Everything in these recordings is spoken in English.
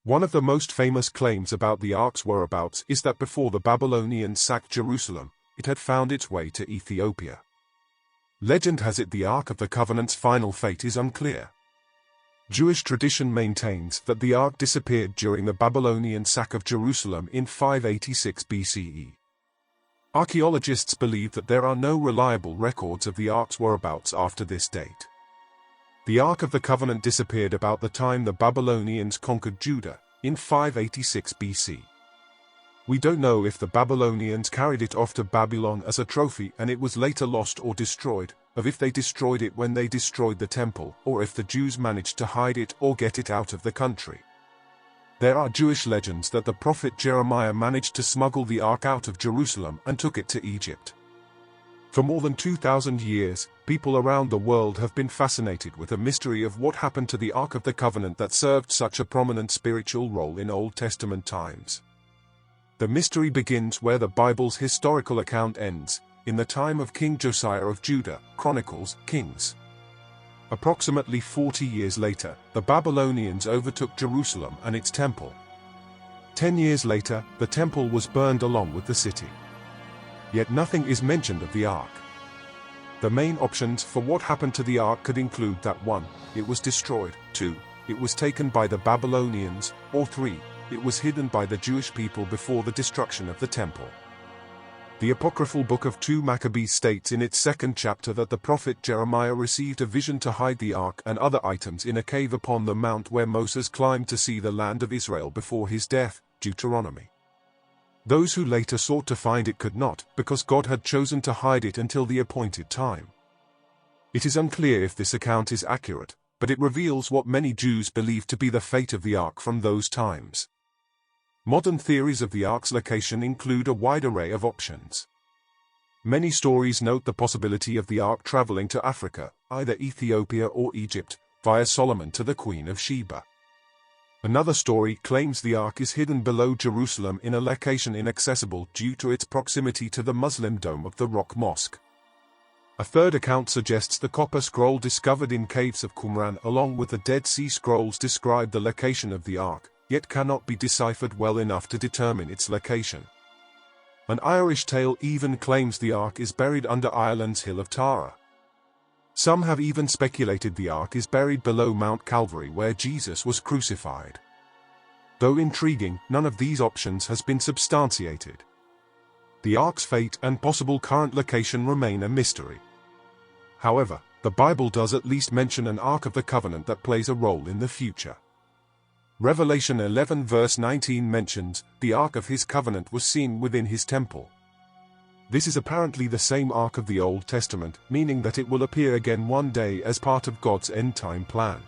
One of the most famous claims about the Ark's whereabouts is that before the Babylonians sacked Jerusalem, it had found its way to Ethiopia. Legend has it the Ark of the Covenant's final fate is unclear. Jewish tradition maintains that the Ark disappeared during the Babylonian sack of Jerusalem in 586 BCE. Archaeologists believe that there are no reliable records of the Ark's whereabouts after this date. The Ark of the Covenant disappeared about the time the Babylonians conquered Judah, in 586 BC. We don't know if the Babylonians carried it off to Babylon as a trophy and it was later lost or destroyed, or if they destroyed it when they destroyed the temple, or if the Jews managed to hide it or get it out of the country. There are Jewish legends that the prophet Jeremiah managed to smuggle the Ark out of Jerusalem and took it to Egypt. For more than 2,000 years, people around the world have been fascinated with the mystery of what happened to the Ark of the Covenant that served such a prominent spiritual role in Old Testament times. The mystery begins where the Bible's historical account ends, in the time of King Josiah of Judah, Chronicles, Kings. Approximately 40 years later, the Babylonians overtook Jerusalem and its temple. 10 years later, the temple was burned along with the city. Yet nothing is mentioned of the Ark. The main options for what happened to the Ark could include that 1. It was destroyed, 2. It was taken by the Babylonians, or 3. It was hidden by the Jewish people before the destruction of the temple. The apocryphal book of 2 Maccabees states in its 2nd chapter that the prophet Jeremiah received a vision to hide the Ark and other items in a cave upon the mount where Moses climbed to see the land of Israel before his death, Deuteronomy. Those who later sought to find it could not, because God had chosen to hide it until the appointed time. It is unclear if this account is accurate, but it reveals what many Jews believe to be the fate of the Ark from those times. Modern theories of the Ark's location include a wide array of options. Many stories note the possibility of the Ark traveling to Africa, either Ethiopia or Egypt, via Solomon to the Queen of Sheba. Another story claims the Ark is hidden below Jerusalem in a location inaccessible due to its proximity to the Muslim dome of the Rock Mosque. A third account suggests the copper scroll discovered in caves of Qumran along with the Dead Sea Scrolls describe the location of the Ark, yet cannot be deciphered well enough to determine its location. An Irish tale even claims the Ark is buried under Ireland's Hill of Tara. Some have even speculated the Ark is buried below Mount Calvary where Jesus was crucified. Though intriguing, none of these options has been substantiated. The Ark's fate and possible current location remain a mystery. However, the Bible does at least mention an Ark of the Covenant that plays a role in the future. Revelation 11 verse 19 mentions, the Ark of his covenant was seen within his temple. This is apparently the same Ark of the Old Testament, meaning that it will appear again one day as part of God's end-time plan.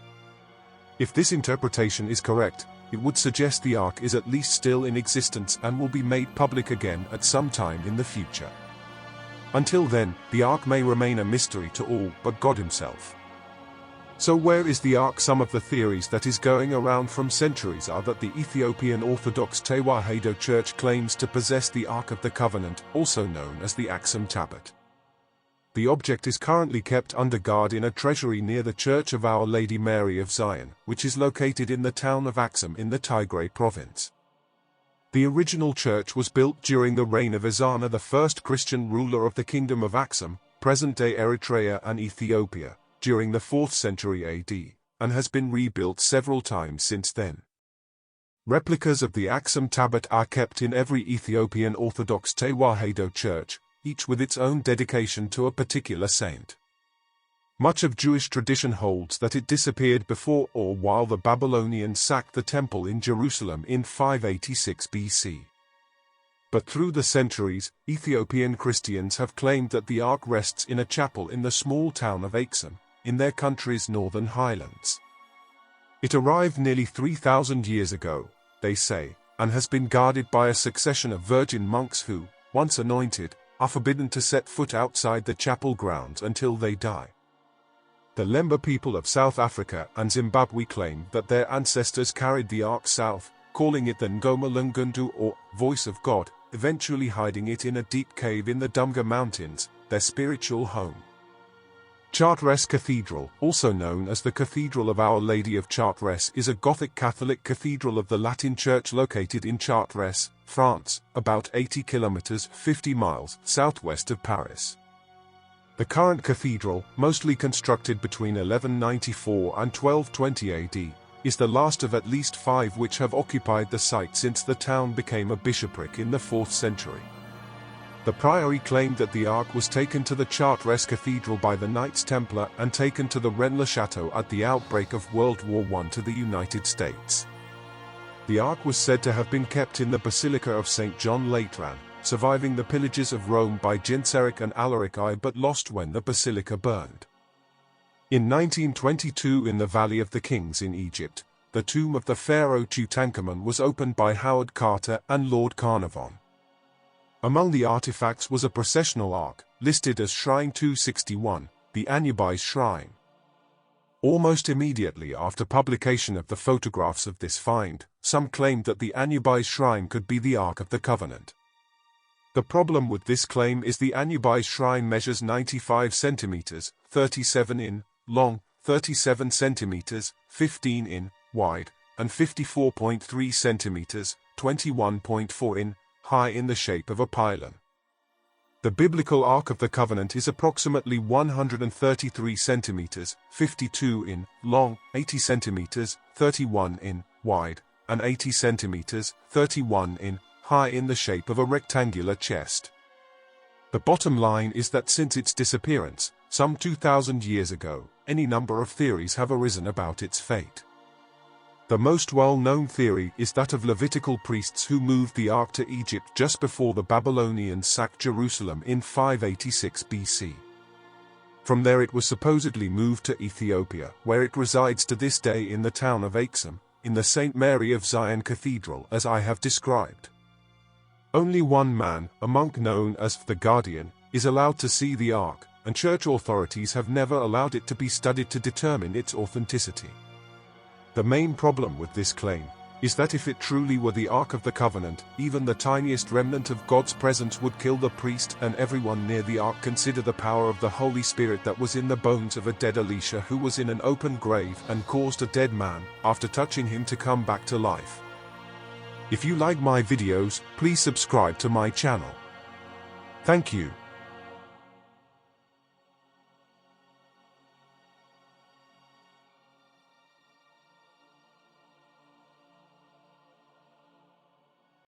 If this interpretation is correct, it would suggest the Ark is at least still in existence and will be made public again at some time in the future. Until then, the Ark may remain a mystery to all but God himself. So where is the Ark? Some of the theories that is going around from centuries are that the Ethiopian Orthodox Tewahedo Church claims to possess the Ark of the Covenant, also known as the Axum Tablet. The object is currently kept under guard in a treasury near the Church of Our Lady Mary of Zion, which is located in the town of Axum in the Tigray province. The original church was built during the reign of Ezana, the first Christian ruler of the Kingdom of Axum, present-day Eritrea and Ethiopia, during the 4th century AD, and has been rebuilt several times since then. Replicas of the Axum Tablet are kept in every Ethiopian Orthodox Tewahedo church, each with its own dedication to a particular saint. Much of Jewish tradition holds that it disappeared before or while the Babylonians sacked the temple in Jerusalem in 586 BC. But through the centuries, Ethiopian Christians have claimed that the Ark rests in a chapel in the small town of Axum, in their country's northern highlands. It arrived nearly 3,000 years ago, they say, and has been guarded by a succession of virgin monks who, once anointed, are forbidden to set foot outside the chapel grounds until they die. The Lemba people of South Africa and Zimbabwe claim that their ancestors carried the Ark south, calling it the Ngoma Lungundu or Voice of God, eventually hiding it in a deep cave in the Dumga Mountains, their spiritual home. Chartres Cathedral, also known as the Cathedral of Our Lady of Chartres, is a Gothic Catholic cathedral of the Latin Church located in Chartres, France, about 80 kilometers 50 miles southwest of Paris. The current cathedral, mostly constructed between 1194 and 1220 AD, is the last of at least 5 which have occupied the site since the town became a bishopric in the 4th century. The priory claimed that the Ark was taken to the Chartres Cathedral by the Knights Templar and taken to the Rennes-le-Château at the outbreak of World War I to the United States. The Ark was said to have been kept in the Basilica of St. John Lateran, surviving the pillages of Rome by Genseric and Alaric I, but lost when the basilica burned. In 1922, in the Valley of the Kings in Egypt, the tomb of the pharaoh Tutankhamun was opened by Howard Carter and Lord Carnarvon. Among the artifacts was a processional ark, listed as Shrine 261, the Anubis Shrine. Almost immediately after publication of the photographs of this find, some claimed that the Anubis Shrine could be the Ark of the Covenant. The problem with this claim is the Anubis Shrine measures 95 centimeters, 37 in, long, 37 centimeters, 15 in, wide, and 54.3 centimeters, 21.4 in, high in the shape of a pylon. The biblical Ark of the Covenant is approximately 133 centimeters, 52 in, long, 80 centimeters, 31 in, wide, and 80 centimeters, 31 in, high in the shape of a rectangular chest. The bottom line is that since its disappearance, some 2,000 years ago, any number of theories have arisen about its fate. The most well-known theory is that of Levitical priests who moved the Ark to Egypt just before the Babylonians sacked Jerusalem in 586 BC. From there it was supposedly moved to Ethiopia, where it resides to this day in the town of Axum, in the St. Mary of Zion Cathedral as I have described. Only one man, a monk known as the Guardian, is allowed to see the Ark, and church authorities have never allowed it to be studied to determine its authenticity. The main problem with this claim is that if it truly were the Ark of the Covenant, even the tiniest remnant of God's presence would kill the priest and everyone near the Ark. Consider the power of the Holy Spirit that was in the bones of a dead Elisha who was in an open grave and caused a dead man, after touching him, to come back to life. If you like my videos, please subscribe to my channel. Thank you.